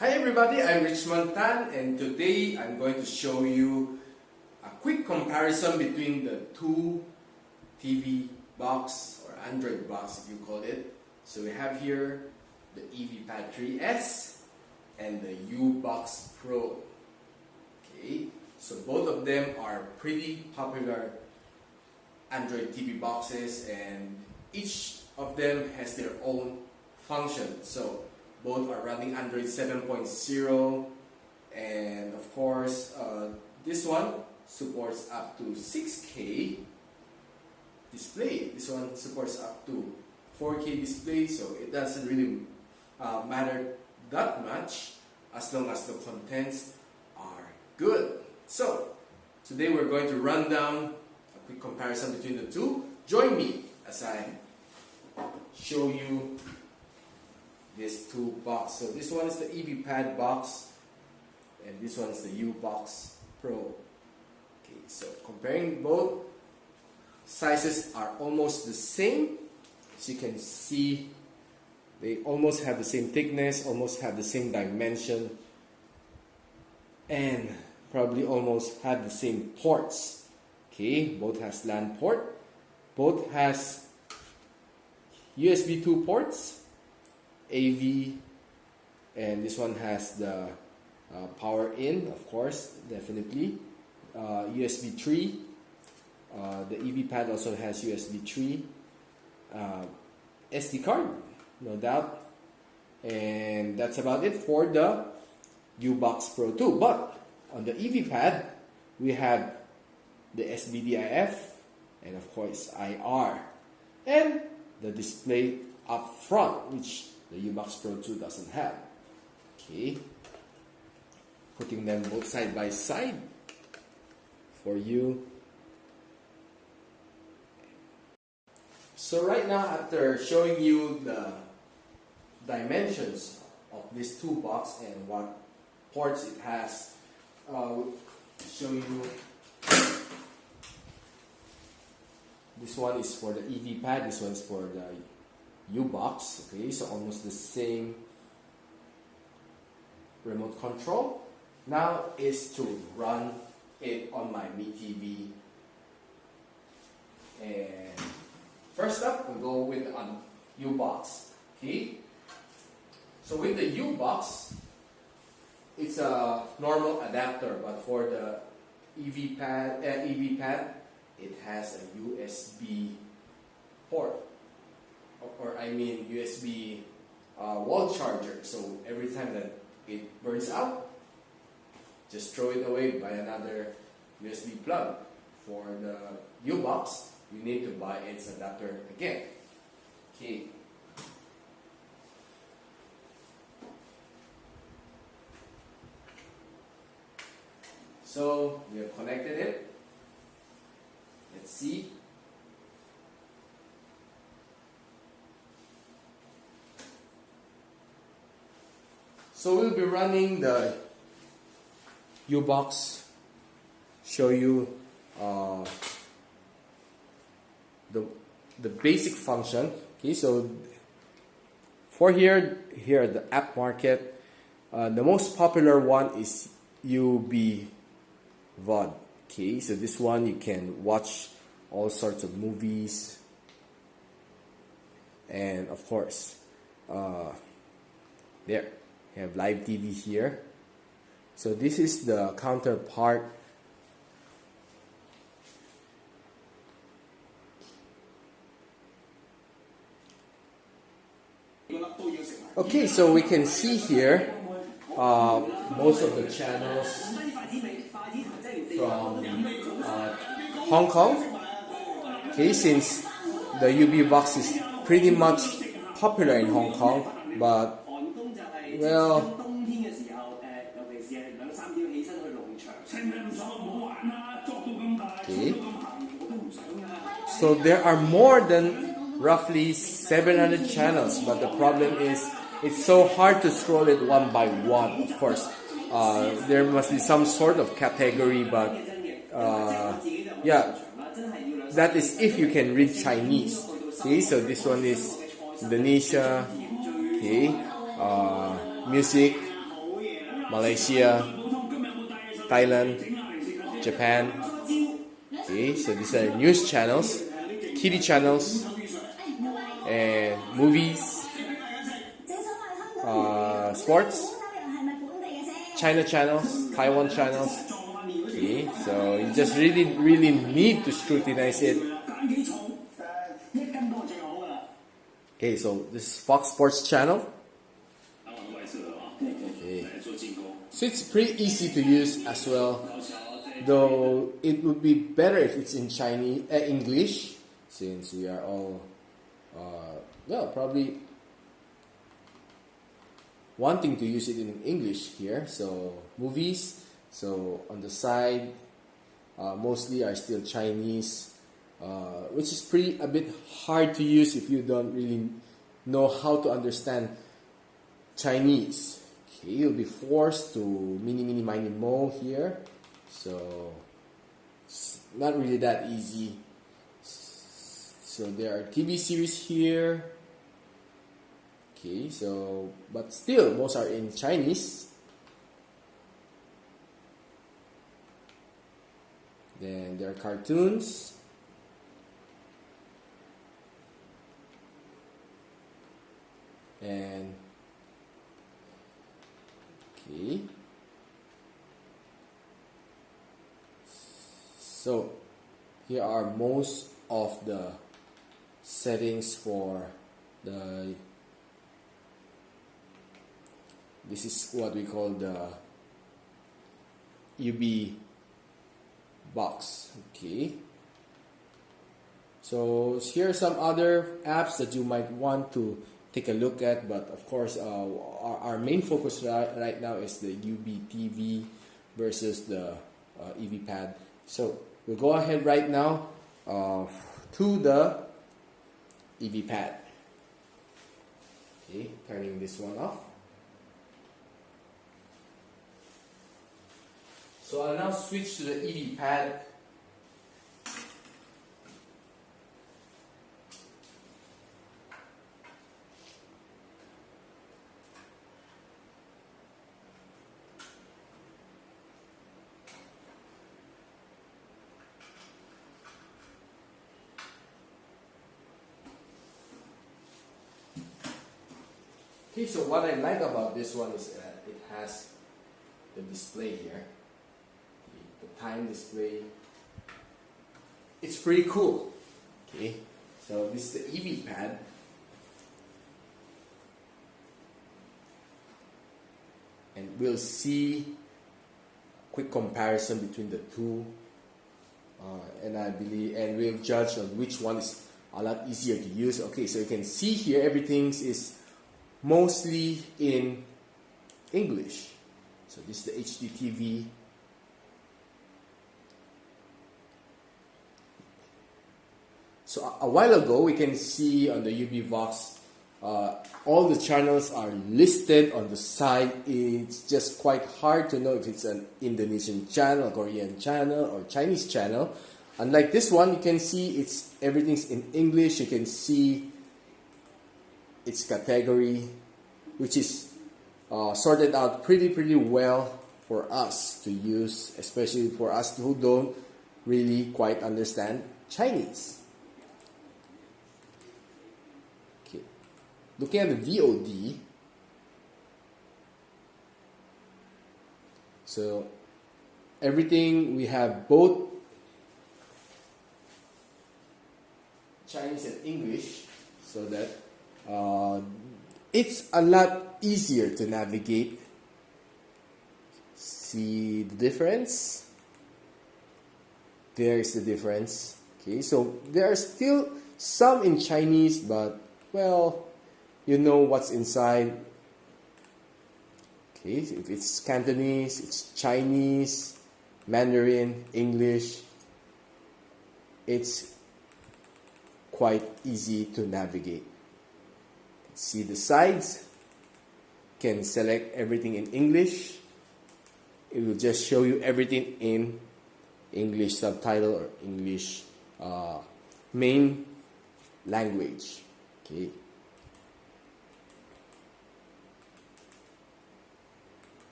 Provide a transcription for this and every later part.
Hi everybody, I'm Richmond Tan, and today I'm going to show you a quick comparison between the two TV box or Android box if you call it. So we have here the Evpad 3S and the Ubox Pro. Okay, so both of them are pretty popular Android TV boxes, and each of them has their own function. So both are running Android 7.0, and of course this one supports up to 6K display. This one supports up to 4K display, so it doesn't really matter that much as long as the contents are good. So today we're going to run down a quick comparison between the two. Join me as I show you these two boxes. So this one is the Evpad box and this one is the Ubox Pro. Okay, so comparing both, sizes are almost the same. As you can see, they almost have the same thickness, almost have the same dimension, and probably almost have the same ports. Okay, both has LAN port, both has USB 2 ports, AV, and this one has the power in, of course, definitely, USB 3. The Evpad also has USB 3, SD card, no doubt, and that's about it for the Ubox Pro 2. But on the Evpad, we have the SBDIF and of course IR, and the display up front, which the Ubox Pro 2 doesn't have. Okay, putting them both side by side for you. So right now, after showing you the dimensions of this two box and what ports it has, I'll show you. This one is for the Evpad, this one is for the Ubox. Okay, so almost the same remote control. Now is to run it on my Mi TV. And first up, we'll go with the Ubox. Okay, so with the Ubox, it's a normal adapter, but for the Evpad, it has a USB port, or I mean USB wall charger. So every time that it burns out, just throw it away, buy another USB plug. For the Ubox, you need to buy its adapter again. Okay. So we have connected it. Let's see. So we'll be running the Ubox, show you the basic function. Okay, so for here at the app market, the most popular one is UB VOD. Okay, so this one you can watch all sorts of movies, and of course there you have live TV here. So this is the counterpart. Okay, so we can see here most of the channels from Hong Kong. Okay, since the Ubox is pretty much popular in Hong Kong, but well, okay, so there are more than roughly 700 channels, but the problem is it's so hard to scroll it one by one. Of course, there must be some sort of category, but yeah, that is if you can read Chinese. Okay, so this one is Indonesia, okay, music, Malaysia, Thailand, Japan. Okay, so these are news channels, kiddie channels, and movies, sports, China channels, Taiwan channels. Okay, so you just really need to scrutinize it. Okay, so this is Fox Sports channel. Okay. So it's pretty easy to use as well, though it would be better if it's in Chinese, English, since we are all, well, probably wanting to use it in English here. So movies, so on the side, mostly are still Chinese, which is a bit hard to use if you don't really know how to understand Chinese. Okay, you'll be forced to mini mo here, so it's not really that easy. So there are TV series here. Okay, so but still most are in Chinese. Then there are cartoons. And okay, so here are most of the settings for the, this is what we call the Ubox. Okay, so here are some other apps that you might want to take a look at, but of course our main focus right now is the UBTV versus the Evpad. So we'll go ahead right now to the Evpad. Okay, turning this one off. So I'll now switch to the Evpad. Okay, so what I like about this one is that it has the display here, the time display. It's pretty cool. Okay, so this is the Evpad. And we'll see a quick comparison between the two, and I believe, and we'll judge on which one is a lot easier to use. Okay, so you can see here everything is mostly in English. So this is the HD TV. So a while ago, we can see on the Ubox, all the channels are listed on the side. It's just quite hard to know if it's an Indonesian channel, Korean channel, or Chinese channel. Unlike this one, you can see everything's in English. You can see its category, which is sorted out pretty well for us to use, especially for us who don't really quite understand Chinese. Okay, looking at the VOD, so everything, we have both Chinese and English, so that it's a lot easier to navigate. See the difference? There's the difference. Okay, so there are still some in Chinese, but well, you know what's inside. Okay, if it's Cantonese, it's Chinese, Mandarin, English, it's quite easy to navigate. See the sides, can select everything in English. It will just show you everything in English subtitle or English main language. Okay.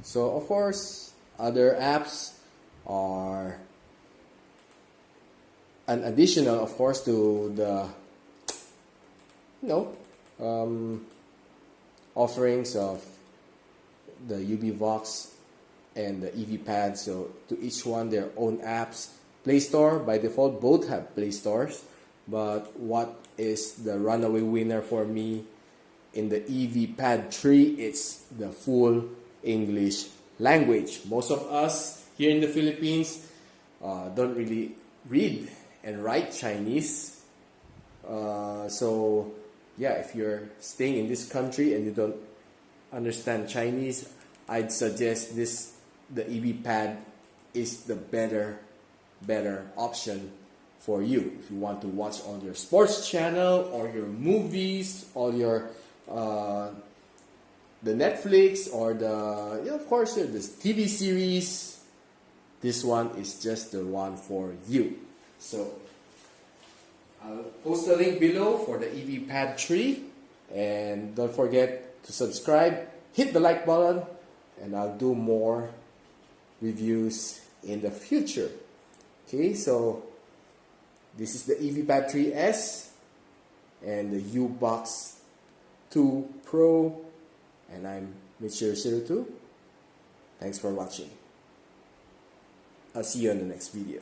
So of course, other apps are an additional, of course, to the offerings of the Ubox and the Evpad. So to each one their own apps. Play Store by default, both have Play Stores, but what is the runaway winner for me in the Evpad 3? It's the full English language. Most of us here in the Philippines don't really read and write Chinese. So yeah, if you're staying in this country and you don't understand Chinese, I'd suggest the Evpad is the better option for you. If you want to watch all your sports channel or your movies, all your the Netflix or of course the TV series, this one is just the one for you. So I'll post the link below for the Evpad 3, and don't forget to subscribe, hit the like button, and I'll do more reviews in the future. Okay, so this is the Evpad 3S and the Ubox 2 Pro, and I'm Mitch02. Thanks for watching. I'll see you in the next video.